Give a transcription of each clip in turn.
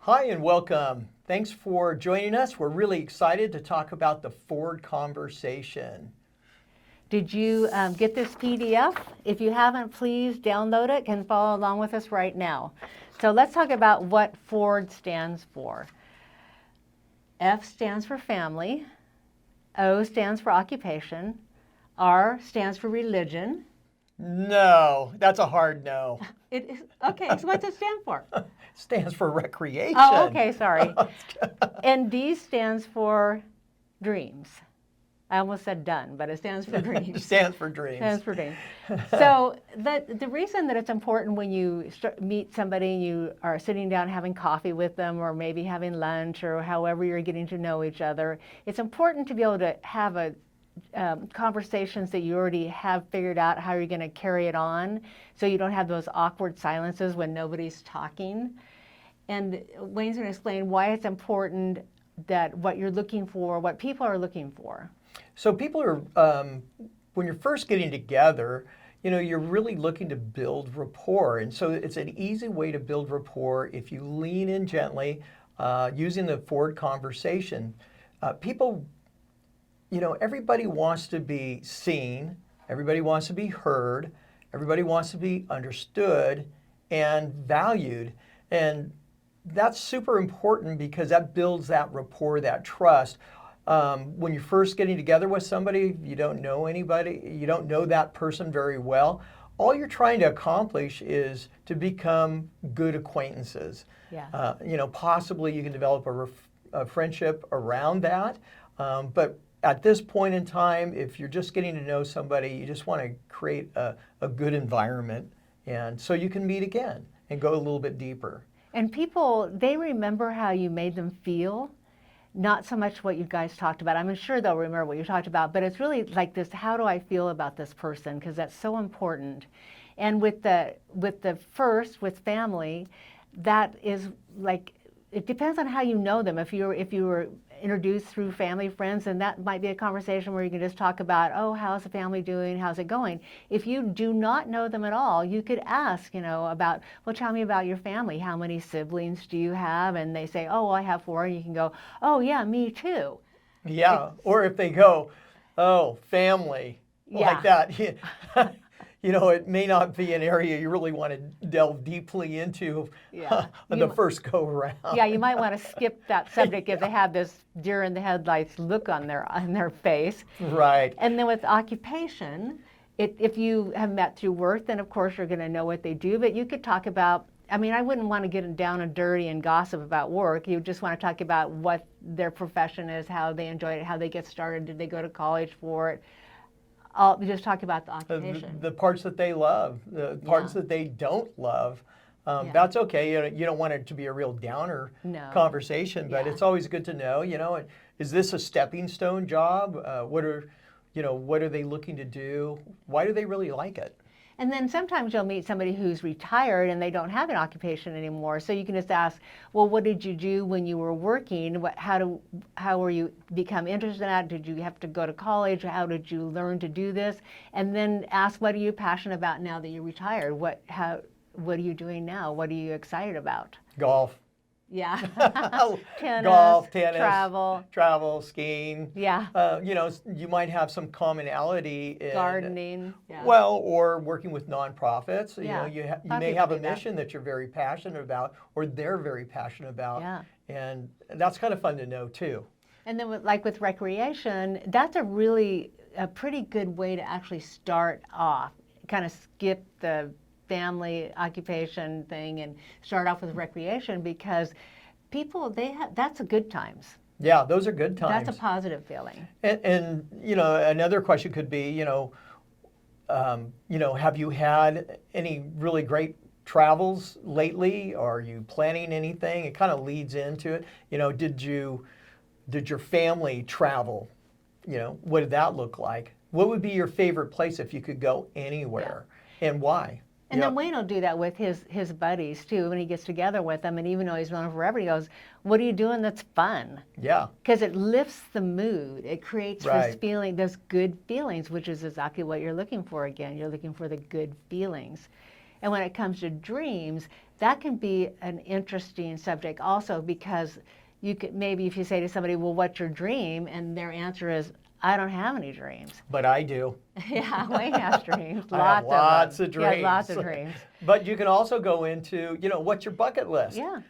Hi and welcome. Thanks for joining us. We're really excited to talk about the F.O.R.D conversation. Did you get this PDF? If you haven't, please download it and follow along with us right now. So let's talk about what F.O.R.D stands for. F stands for family, O stands for occupation, R stands for religion. No, that's a hard no. It is, okay, so what's it stand for? Stands for recreation. Oh, okay, sorry. And D stands for dreams. I almost said done, but it stands for dreams. Stands for dreams. Stands for dreams. So the reason that it's important when you meet somebody and you are sitting down having coffee with them or maybe having lunch or however you're getting to know each other, it's important to be able to have conversations that you already have figured out how you're going to carry it on so you don't have those awkward silences when nobody's talking. And Wayne's going to explain why it's important that what you're looking for, what people are looking for. So people are, when you're first getting together, you're really looking to build rapport. And so it's an easy way to build rapport if you lean in gently using the F.O.R.D conversation. People, everybody wants to be seen, everybody wants to be heard, everybody wants to be understood and valued. And that's super important because that builds that rapport, that trust. When you're first getting together with somebody, you don't know anybody, you don't know that person very well, all you're trying to accomplish is to become good acquaintances. Yeah. Possibly you can develop a friendship around that, but at this point in time, if you're just getting to know somebody, you just want to create a good environment, and so you can meet again and go a little bit deeper. And people, they remember how you made them feel, not so much what you guys talked about. I'm sure they'll remember what you talked about, but it's really like this, how do I feel about this person? Because that's so important. And with the first, with family, that is like, it depends on how you know them. If you were introduced through family, friends, then that might be a conversation where you can just talk about, oh, how's the family doing? How's it going? If you do not know them at all, you could ask, about, well, tell me about your family. How many siblings do you have? And they say, oh, well, I have 4. And you can go, oh, yeah, me too. Yeah, or if they go, oh, family, like that. It may not be an area you really want to delve deeply into the first go around. Yeah, you might want to skip that subject if they have this deer in the headlights look on their face. Right. And then with occupation, if you have met through work, then of course you're going to know what they do. But you could talk about, I wouldn't want to get down and dirty and gossip about work. You just want to talk about what their profession is, how they enjoy it, how they get started, did they go to college for it. We just talk about the occupation. The parts that they love, the parts that they don't love. That's okay. You don't want it to be a real downer conversation, but it's always good to know, is this a stepping stone job? What are they looking to do? Why do they really like it? And then sometimes you'll meet somebody who's retired and they don't have an occupation anymore. So you can just ask, well, what did you do when you were working? How were you become interested in that? Did you have to go to college? How did you learn to do this? And then ask, what are you passionate about now that you're retired? What are you doing now? What are you excited about? Golf. Yeah. Golf, tennis, travel, skiing. Yeah. You might have some commonality in gardening. Yeah. Well, or working with nonprofits. Yeah. You may have a mission that you're very passionate about, or they're very passionate about. Yeah. And that's kind of fun to know too. And then with recreation, that's a pretty good way to actually start off. Kind of skip the family occupation thing and start off with recreation, because people, that's a good times. Yeah, those are good times. That's a positive feeling. And another question could be, have you had any really great travels lately? Are you planning anything? It kind of leads into it. Did your family travel? What did that look like? What would be your favorite place if you could go anywhere, and why? And then Wayne will do that with his buddies too when he gets together with them. And even though he's known them forever, he goes, "What are you doing that's fun?" Yeah. Because it lifts the mood. It creates this feeling, those good feelings, which is exactly what you're looking for. Again, you're looking for the good feelings. And when it comes to dreams, that can be an interesting subject also, because you could, maybe if you say to somebody, well, what's your dream? And their answer is, I don't have any dreams. But I do. Yeah, Wayne has dreams. I have lots of dreams. Yeah, lots of dreams. But you can also go into, what's your bucket list? Yeah.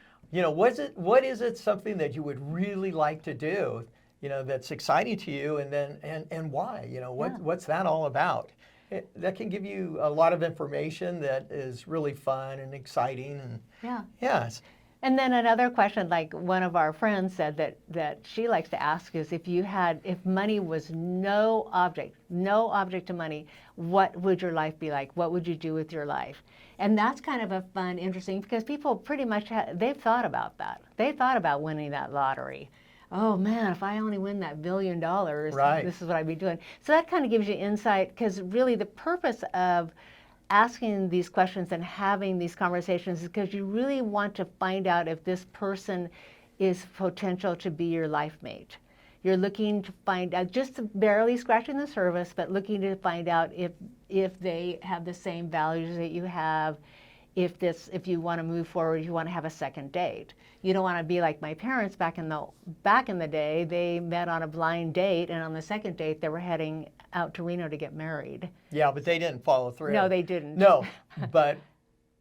What is it something that you would really like to do, that's exciting to you, and then and why? What's that all about? That can give you a lot of information that is really fun and exciting, and yes. And then another question, like one of our friends said that she likes to ask is, if money was no object to money, what would your life be like? What would you do with your life? And that's kind of a fun, interesting, because people pretty much, they've thought about that. They thought about winning that lottery. Oh man, if I only win that $1 billion, right, this is what I'd be doing. So that kind of gives you insight, because really the purpose of asking these questions and having these conversations is because you really want to find out if this person is potential to be your life mate. You're looking to find out, just barely scratching the surface, but looking to find out if they have the same values that you have, if you want to move forward, you want to have a second date. You don't want to be like my parents back in the day. They met on a blind date, and on the second date they were heading out to Reno to get married. Yeah, but they didn't follow through. No, they didn't. No, but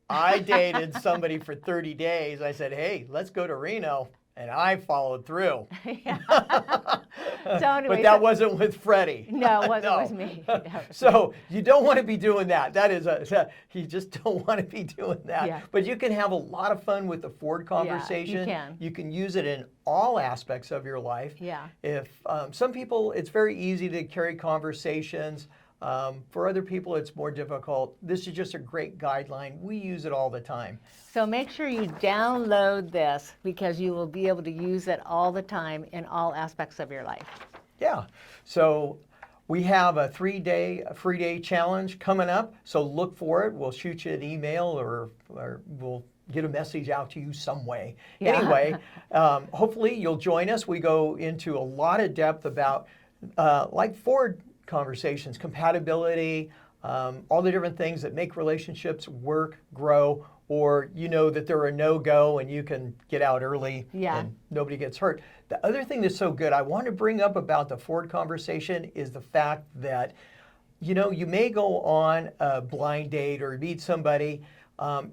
I dated somebody for 30 days. I said, hey, let's go to Reno. And I followed through. So anyway, but that wasn't with Freddie. No, it wasn't with me. No. So you don't want to be doing that. You just don't want to be doing that. Yeah. But you can have a lot of fun with the F.O.R.D conversation. Yeah, you can. You can use it in all aspects of your life. Yeah. If some people, it's very easy to carry conversations. For other people, it's more difficult. This is just a great guideline. We use it all the time. So make sure you download this, because you will be able to use it all the time in all aspects of your life. Yeah. So we have a 3-day free day challenge coming up. So look for it. We'll shoot you an email, or we'll get a message out to you some way. Yeah. Anyway, hopefully you'll join us. We go into a lot of depth about like F.O.R.D conversations, compatibility, all the different things that make relationships work, grow, or that they're a no-go and you can get out early and nobody gets hurt. The other thing that's so good I want to bring up about the F.O.R.D conversation is the fact that, you may go on a blind date or meet somebody.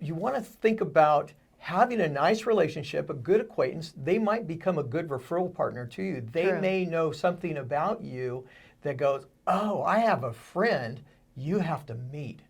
You want to think about having a nice relationship, a good acquaintance. They might become a good referral partner to you. They may know something about you that goes, oh, I have a friend you have to meet.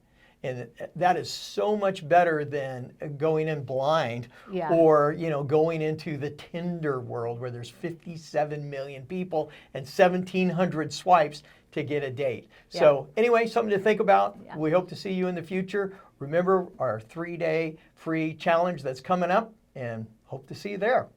And that is so much better than going in blind, or going into the Tinder world where there's 57 million people and 1,700 swipes to get a date. So anyway, something to think about. We hope to see you in the future. Remember our 3-day free challenge that's coming up, and hope to see you there.